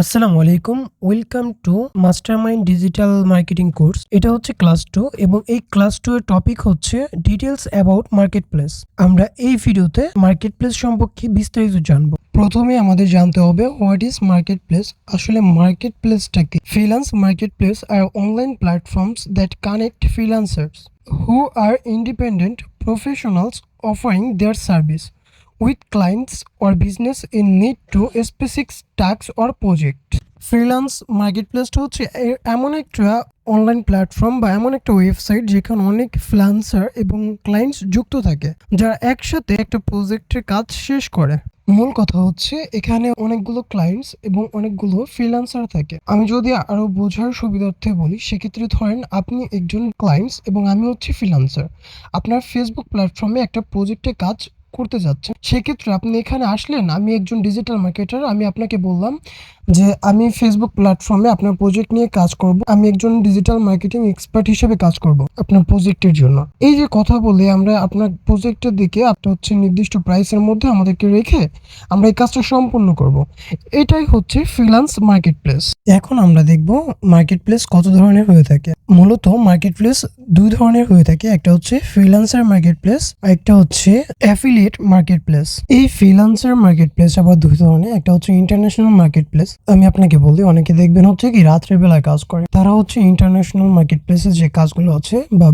আসসালামু আলাইকুম। Welcome to mastermind digital marketing course. এটা হচ্ছে ক্লাস 2 এবং এই ক্লাস 2 এর টপিক হচ্ছে ডিটেইলস অ্যাবাউট মার্কেটপ্লেস। আমরা এই ভিডিওতে মার্কেটপ্লেস সম্পর্কে বিস্তারিত জানব। প্রথমে আমাদের জানতে হবে হোয়াট ইজ মার্কেটপ্লেস। আসলে মার্কেটপ্লেসটা কি? ফ্রিল্যান্স মার্কেটপ্লেস আর online platforms that connect freelancers who are independent professionals offering their service with clients or business in need to a specific task or project. Freelance মার্কেটপ্লেসটা হচ্ছে এমন একটা অনলাইন প্ল্যাটফর্ম বা এমন একটা ওয়েবসাইট যেখানে অনেক ফ্রিল্যান্সার এবং ক্লায়েন্টস যুক্ত থাকে, যারা একসাথে একটা প্রজেক্টের কাজ শেষ করে। মূল কথা হচ্ছে এখানে অনেকগুলো ক্লায়েন্টস এবং অনেকগুলো ফ্রিল্যান্সার থাকে। আমি যদি আরো বোঝার সুবিধার্থে বলি, সেক্ষেত্রে ধরেন আপনি একজন ক্লায়েন্টস এবং আমি হচ্ছে ফ্রিল্যান্সার। আপনার ফেসবুক প্ল্যাটফর্মে একটা প্রজেক্টে কাজ করতে যাচ্ছেন, সেক্ষেত্রে আপনি এখানে আসলেন। আমি একজন ডিজিটাল মার্কেটার, আমি আপনাকে বললাম যে আমি ফেসবুক প্ল্যাটফর্মে আপনার প্রজেক্ট নিয়ে কাজ করব। আমি একজন ডিজিটাল মার্কেটিং এক্সপার্ট হিসেবে কাজ করব আপনার প্রজেক্টের জন্য। এই যে কথা বলে আমরা আপনার প্রজেক্টের দিকে আপনার হচ্ছে নির্দিষ্ট প্রাইসের মধ্যে আমাদেরকে রেখে আমরা এই কাজটা সম্পূর্ণ করব। এটাই হচ্ছে ফ্রিল্যান্স মার্কেটপ্লেস। এখন আমরা দেখব মার্কেটপ্লেস কত ধরনের হয়ে থাকে। মূলত মার্কেটপ্লেস দুই ধরনের হয়ে থাকে, একটা হচ্ছে ফ্রিল্যান্সার মার্কেটপ্লেস আর একটা হচ্ছে অ্যাফিলিয়েট মার্কেটপ্লেস। এই ফ্রিল্যান্সার মার্কেটপ্লেস আবার দুই ধরনের, একটা হচ্ছে ইন্টারন্যাশনাল মার্কেটপ্লেস। আমি আপনাকে বলি, অনেকে দেখবেন হচ্ছে কি রাত্রের বেলায় কাজ করে, তারা হচ্ছে ইন্টারন্যাশনাল মার্কেটপ্লেসে যে কাজগুলো আছে বা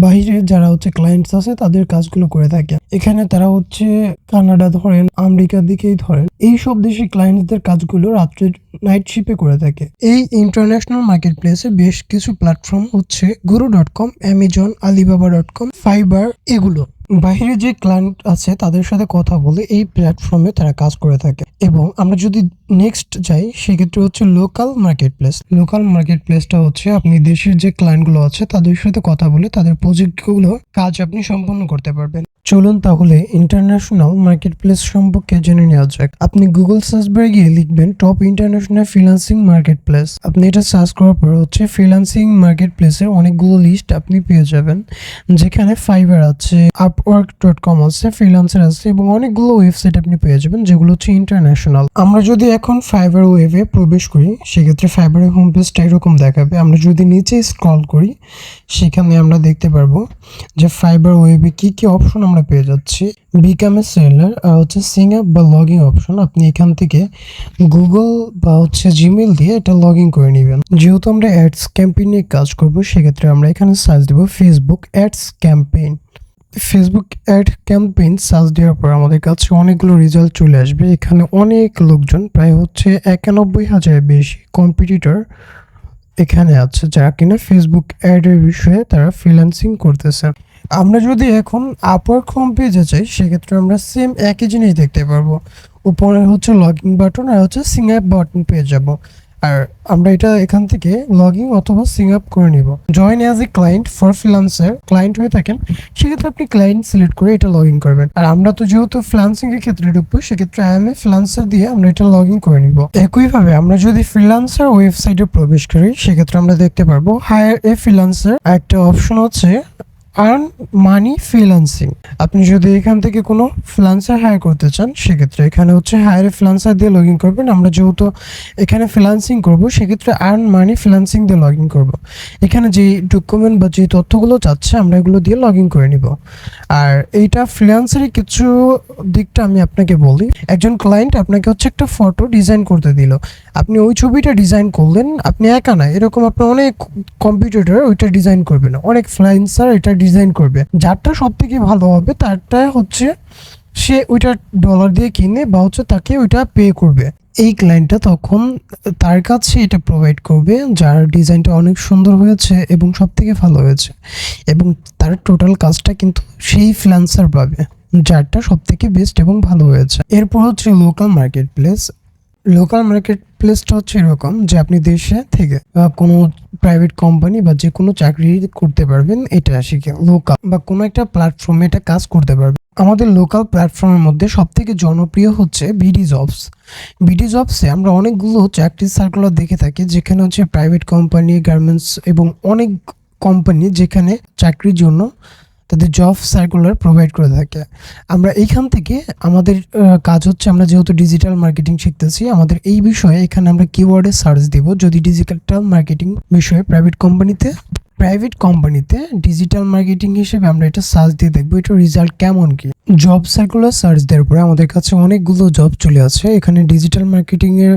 বাইরের যারা হচ্ছে ক্লায়েন্টস আছে তাদের কাজগুলো করে থাকে। এখানে তারা হচ্ছে কানাডা ধরেন, আমেরিকার দিকেই ধরেন, এই সব দেশের ক্লায়েন্টসদের কাজগুলো রাত্রের নাইট শিপে করে থাকে। এই ইন্টারন্যাশনাল মার্কেটপ্লেসে বেশ কিছু প্ল্যাটফর্ম হচ্ছে guru.com, অ্যামাজন, alibaba.com, ফাইবার, এগুলো। বাইরে যে ক্লায়েন্ট আছে তাদের সাথে কথা বলে এই প্ল্যাটফর্মে তারা কাজ করে থাকে। এবং আমরা যদি নেক্সট যাই, সেক্ষেত্রে হচ্ছে লোকাল মার্কেটপ্লেস। লোকাল মার্কেটপ্লেসটা হচ্ছে আপনি দেশের যে ক্লায়েন্টগুলো আছে তাদের সাথে কথা বলে তাদের প্রজেক্টগুলো কাজ আপনি সম্পন্ন করতে পারবেন। চলুন তাহলে ইন্টারন্যাশনাল মার্কেটপ্লেস সম্পর্কে জেনে নেওয়া যাক। আপনি গুগল সার্চ বারে গিয়ে লিখবেন টপ ইন্টারন্যাশনাল ফ্রিল্যান্সিং মার্কেটপ্লেস। আপনি এটা সার্চ করার পর হচ্ছে ফ্রিল্যান্সিং মার্কেটপ্লেসের অনেকগুলো লিস্ট আপনি পেয়ে যাবেন, যেখানে ফাইবার আছে, আপওয়ার্ক.com আছে, ফ্রিল্যান্সার আছে এবং অনেকগুলো ওয়েবসাইট আপনি পেয়ে যাবেন যেগুলো হচ্ছে ইন্টারন্যাশনাল। আমরা যদি এখন ফাইবার ওয়েবে প্রবেশ করি, সেক্ষেত্রে ফাইবারের হোম পেজটা এরকম দেখাবে। আমরা যদি নিচে স্ক্রল করি, সেখানে আমরা দেখতে পারবো যে ফাইবার ওয়েবে কি কি অপশন আমরা পেয়ে যাচ্ছি। বিকাম এ সেলার আর হচ্ছে সিং আপ বা লগইন অপশন। আপনি এখান থেকে গুগল বা হচ্ছে জিমেল দিয়ে এটা লগ ইন করে নেবেন। যেহেতু আমরা অ্যাডস ক্যাম্পেইন নিয়ে কাজ করবো, সেক্ষেত্রে আমরা এখানে সার্চ দেবো Facebook ads campaign. Facebook ad campaign search দেওয়ার পর আমাদের কাছে অনেকগুলো রেজাল্ট চলে আসবে। এখানে অনেক লোকজন, প্রায় হচ্ছে 91,000-এর বেশি কম্পিটিটর এখানে আছে, যারা কিনা ফেসবুক অ্যাডের বিষয়ে তারা ফ্রিল্যান্সিং করতেছে। আমরা যদি এখন আপওয়ার্ক হোম পেজে যাই, সেক্ষেত্রে আমরা সেম একই জিনিস দেখতে পারবো। উপরে হচ্ছে লগ ইন বাটন আর হচ্ছে সিং আপ বাটন পেয়ে যাব। আর আমরা এটা এখান থেকে লগ ইন অথবা সিং আপ করে নিব। Join as a client for freelancer client হয়ে থাকেন, সেক্ষেত্রে আপনি ক্লায়েন্ট সিলেক্ট করে এটা লগ ইন করবেন। আর আমরা তো যেহেতু ফ্রিল্যান্সিং এর ক্ষেত্রে ঢুকবো, সেক্ষেত্রে আই এম এ ফ্রিল্যান্সার দিয়ে আমরা এটা লগ ইন করে নিব। একইভাবে আমরা যদি ফ্রিল্যান্সার ওয়েবসাইটে প্রবেশ করি, সেক্ষেত্রে আমরা দেখতে পারবো হায়ার এ ফ্রিল্যান্সার, একটা অপশন হচ্ছে আর্ন মানি ফ্রিল্যান্সিং। আপনি যদি এখান থেকে কোনো ফ্রিল্যান্সার হায়ার করতে চান, সেক্ষেত্রে এখানে হচ্ছে হায়ার ফ্রিল্যান্সার দিয়ে লগ ইন করবেন। আমরা যেহেতু এখানে ফ্রিল্যান্সিং করবো, সেক্ষেত্রে আর্ন মানি ফ্রিল্যান্সিং দিয়ে লগ ইন করবো। এখানে যে ডকুমেন্ট বা যে তথ্যগুলো চাচ্ছে আমরা এগুলো দিয়ে লগ ইন করে নিব। আর এইটা ফ্রিল্যান্সারের কিছু দিকটা আমি আপনাকে বলি। একজন ক্লায়েন্ট আপনাকে হচ্ছে একটা ফটো ডিজাইন করতে দিল, আপনি ওই ছবিটা ডিজাইন করলেন। আপনি একা না, এরকম আপনার অনেক কম্পিউটার ওইটা ডিজাইন করবে না, অনেক ফ্রিল্যান্সার এটা ডিজাইন করবে। যারটা সব থেকে ভালো হবে তারটা হচ্ছে সে ওইটা ডলার দিয়ে কিনে বা হচ্ছে তাকে ওইটা পে করবে। এই ক্লায়েন্টটা তখন তার কাছে এটা প্রোভাইড করবে যার ডিজাইনটা অনেক সুন্দর হয়েছে এবং সব থেকে ভালো হয়েছে, এবং তার টোটাল কাজটা কিন্তু সেই ফ্রিল্যান্সার পাবে যারটা সব থেকে বেস্ট এবং ভালো হয়েছে। এরপর হচ্ছে লোকাল মার্কেটপ্লেস। লোকাল মার্কেটপ্লেসটা হচ্ছে এরকম যে আপনি দেশে থেকে কোনো প্রাইভেট কোম্পানি বা যে কোনো চাকরি করতে পারবেন, এটা শিখে লোকাল বা কোনো একটা প্ল্যাটফর্মে এটা কাজ করতে পারবেন। আমাদের লোকাল প্ল্যাটফর্মের মধ্যে সব থেকে জনপ্রিয় হচ্ছে বিডি জবস। বিডি জবসে আমরা অনেকগুলো চাকরির সার্কুলার দেখে থাকি, যেখানে হচ্ছে প্রাইভেট কোম্পানি, গার্মেন্টস এবং অনেক কোম্পানি যেখানে চাকরির জন্য তাদের জব সার্কুলার প্রোভাইড করে থাকে। আমরা এইখান থেকে আমাদের কাজ হচ্ছে, আমরা যেহেতু ডিজিটাল মার্কেটিং শিখতেছি, আমাদের এই বিষয়ে এখানে আমরা কিওয়ার্ডে সার্চ দিব। যদি ডিজিটাল মার্কেটিং বিষয়ে প্রাইভেট কোম্পানিতে ডিজিটাল মার্কেটিং হিসেবে আমরা এটা সার্চ দিয়ে দেখবো এটা রেজাল্ট কেমন কি। জব সার্কুলার সার্চ দেওয়ার পরে আমাদের কাছে অনেকগুলো জব চলে আসে। এখানে ডিজিটাল মার্কেটিং এর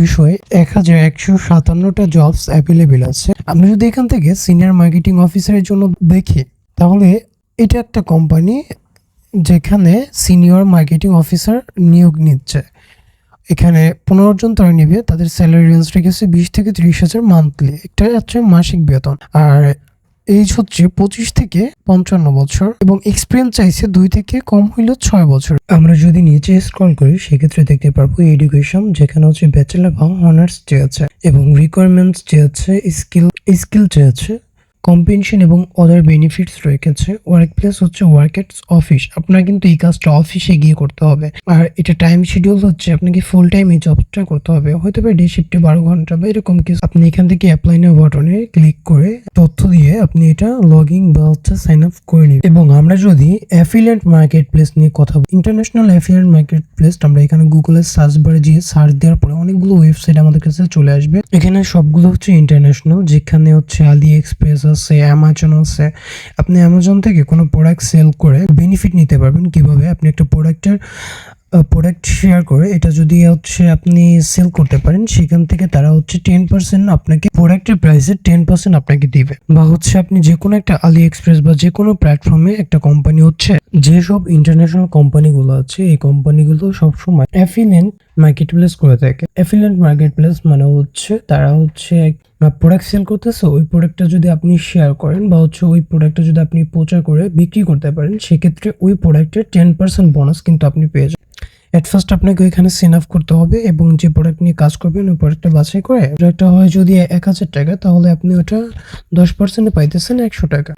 বিষয়ে 1157টা জবস অ্যাভেলেবেল আছে। আমরা যদি এখান থেকে সিনিয়র মার্কেটিং অফিসারের জন্য দেখি, তাহলে এটা একটা কোম্পানি যেখানে সিনিয়র মার্কেটিং অফিসার নিয়োগ নিচ্ছে। এখানে 15 জন তারা নেবে। তাদের স্যালারি রেঞ্জ রেখেছে 20 থেকে 30,000 মান্থলি। এটা হচ্ছে মাসিক বেতন। আর এজ হচ্ছে 25 থেকে 55 বছর এবং এক্সপিরিয়েন্স চাইছে 2 থেকে কম হইলেও 6 বছর। আমরা যদি নিচে স্ক্রল করি সেক্ষেত্রে দেখতে পারবো এডুকেশন, যেখানে হচ্ছে ব্যাচেলার বা অনার্স চেয়েছে এবং রিকোয়ারমেন্টস চেয়েছে, স্কিল চেয়েছে, কম্পেনশন এবং আদার বেনিফিটস রেখেছে। ওয়ার্ক প্লেস হচ্ছে ওয়ার্ক এট অফিস। আপনার কিন্তু এই কাজটা অফিসে গিয়ে করতে হবে। আর এটা টাইম শিডিউল হচ্ছে আপনাকে ফুল টাইম এই জবটা করতে হবে, হয়তো বা ডে শিফটে 12 ঘন্টা বা এরকম কিছু। আপনি এখান থেকে অ্যাপ্লাই নাও বাটনে ক্লিক করে তথ্য দিয়ে আপনি এটা লগ ইন বা হচ্ছে সাইন আপ করে নিন। এবং আমরা যদি অ্যাফিলিয়েট মার্কেট প্লেস নিয়ে কথা বলি, ইন্টারন্যাশনাল অ্যাফিলিয়েট মার্কেট প্লেস, আমরা এখানে গুগলের সার্চ বারে গিয়ে সার্চ দেওয়ার পরে অনেকগুলো ওয়েবসাইট আমাদের কাছে চলে আসবে। এখানে সবগুলো হচ্ছে ইন্টারন্যাশনাল, যেখানে হচ্ছে আলি এক্সপ্রেস আছে, অ্যামাজন আছে। আপনি অ্যামাজন থেকে কোনো প্রোডাক্ট সেল করে বেনিফিট নিতে পারবেন। কিভাবে? আপনি একটা প্রোডাক্ট শেয়ার করে এটা যদি হচ্ছে আপনি সেল করতে পারেন, সেখান থেকে তারা হচ্ছে 10% আপনাকে প্রোডাক্টের প্রাইসে 10% আপনাকে দিবে। বা হচ্ছে আপনি যে কোনো একটা আলি এক্সপ্রেস বা যে কোনো প্ল্যাটফর্মে একটা কোম্পানি হচ্ছে, যেসব ইন্টারন্যাশনাল কোম্পানিগুলো আছে এই কোম্পানিগুলো সবসময় অ্যাফিলিয়েট মার্কেট প্লেস করে থাকে। অ্যাফিলিয়েট মার্কেট প্লেস মানে হচ্ছে তারা হচ্ছে প্রোডাক্ট সেল করতেছে, ওই প্রোডাক্টটা যদি আপনি শেয়ার করেন বা হচ্ছে ওই প্রোডাক্টটা যদি আপনি প্রচার করে বিক্রি করতে পারেন, সেক্ষেত্রে ওই প্রোডাক্টের 10% বোনাস কিন্তু আপনি পেয়ে যাবেন। এট ফার্স্ট আপনাকে ওইখানে সাইন আপ করতে হবে এবং যে প্রোডাক্ট নিয়ে কাজ করবেন ওই প্রোডাক্টটা বাছাই করে, প্রোডাক্টটা হয় যদি 1000 টাকা, তাহলে আপনি ওটা 10% পাইতেছেন 100 টাকা।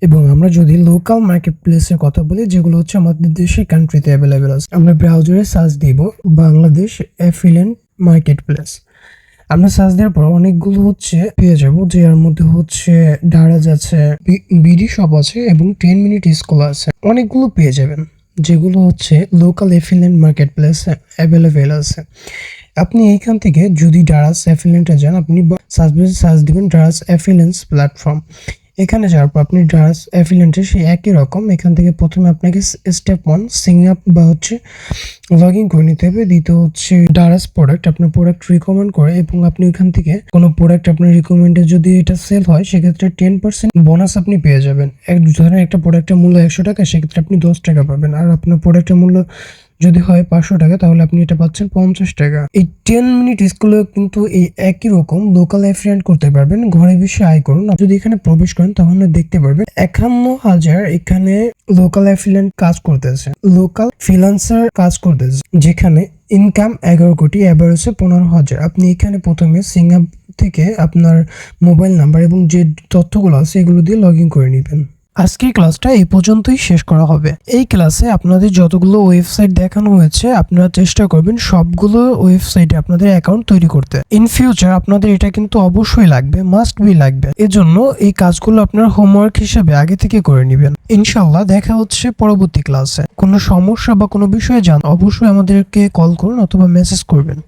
এবং আমরা যদি লোকাল মার্কেট প্লেসের কথা বলি, যেগুলো হচ্ছে আমাদের দেশের কান্ট্রিতে অ্যাভেলেবেল আছে, আমরা ব্রাউজারে সার্চ দিব বাংলাদেশ অ্যাফিলিয়েট মার্কেট প্লেস। আমরা সার্চ দেওয়ার পর অনেকগুলো হচ্ছে পেয়ে যাবো, যার মধ্যে হচ্ছে ডারাজ আছে, বিডি শপ আছে এবং 10 মিনিট স্কুল আছে। অনেকগুলো পেয়ে যাবেন যেগুলো হচ্ছে local affiliate market place available আছে। আপনি এইখান থেকে যদি ডারাজ অ্যাফিলিয়েন্টে যান, আপনি সার্চ দিবেন ডারাজ অ্যাফিলিয়েন্স প্ল্যাটফর্ম। এখানে যাওয়ার পর আপনি ডারাজ অ্যাফিলিয়েন্টের সেই একই রকম, এখান থেকে প্রথমে আপনাকে স্টেপ 1 সিং আপ বা হচ্ছে লগ ইন করে নিতে হবে। দ্বিতীয় হচ্ছে ডারাজ প্রোডাক্ট, আপনার প্রোডাক্ট রিকমেন্ড করে এবং আপনি ওইখান থেকে কোনো প্রোডাক্ট আপনার রিকমেন্ডে যদি এটা সেল হয়, সেক্ষেত্রে 10% বোনাস আপনি পেয়ে যাবেন। ধরেন একটা প্রোডাক্টের মূল্য 100 টাকা, সেক্ষেত্রে আপনি 10 টাকা পাবেন। আর আপনার প্রোডাক্টের মূল্য যদি হয় 500 টাকা, তাহলে আপনি এটা পাচ্ছেন 50 টাকা। এই 10 মিনিট স্কুলেও কিন্তু এই একই রকম লোকাল অ্যাফিলিয়েট করতে পারবেন। ঘরে বসে আয় করুন। যদি এখানে প্রবেশ করেন তাহলে দেখতে পারবেন 51,000 এখানে লোকাল অ্যাফিলিয়েট কাজ করতেছে, লোকাল ফ্রিল্যান্সার কাজ করতেছে, যেখানে ইনকাম 11 কোটি, অ্যাভারেজ 15,000। আপনি এখানে প্রথমে সিং আপ থেকে আপনার মোবাইল নাম্বার এবং যে তথ্যগুলো আছে এগুলো দিয়ে লগ ইন করে নেবেন। আজকের ক্লাসটা এই পর্যন্তই শেষ করা হবে। এই ক্লাসে আপনাদের যতগুলো ওয়েবসাইট দেখানো হয়েছে, আপনারা চেষ্টা করবেন সবগুলো ওয়েবসাইটে আপনাদের অ্যাকাউন্ট তৈরি করতে। ইন ফিউচার আপনাদের এটা কিন্তু অবশ্যই লাগবে, মাস্ট বি লাগবে। এজন্য এই কাজগুলো আপনার হোমওয়ার্ক হিসেবে আগে থেকে করে নেবেন। ইনশাল্লাহ দেখা হচ্ছে পরবর্তী ক্লাসে। কোনো সমস্যা বা কোনো বিষয়ে জান অবশ্যই আমাদেরকে কল করুন অথবা মেসেজ করবেন।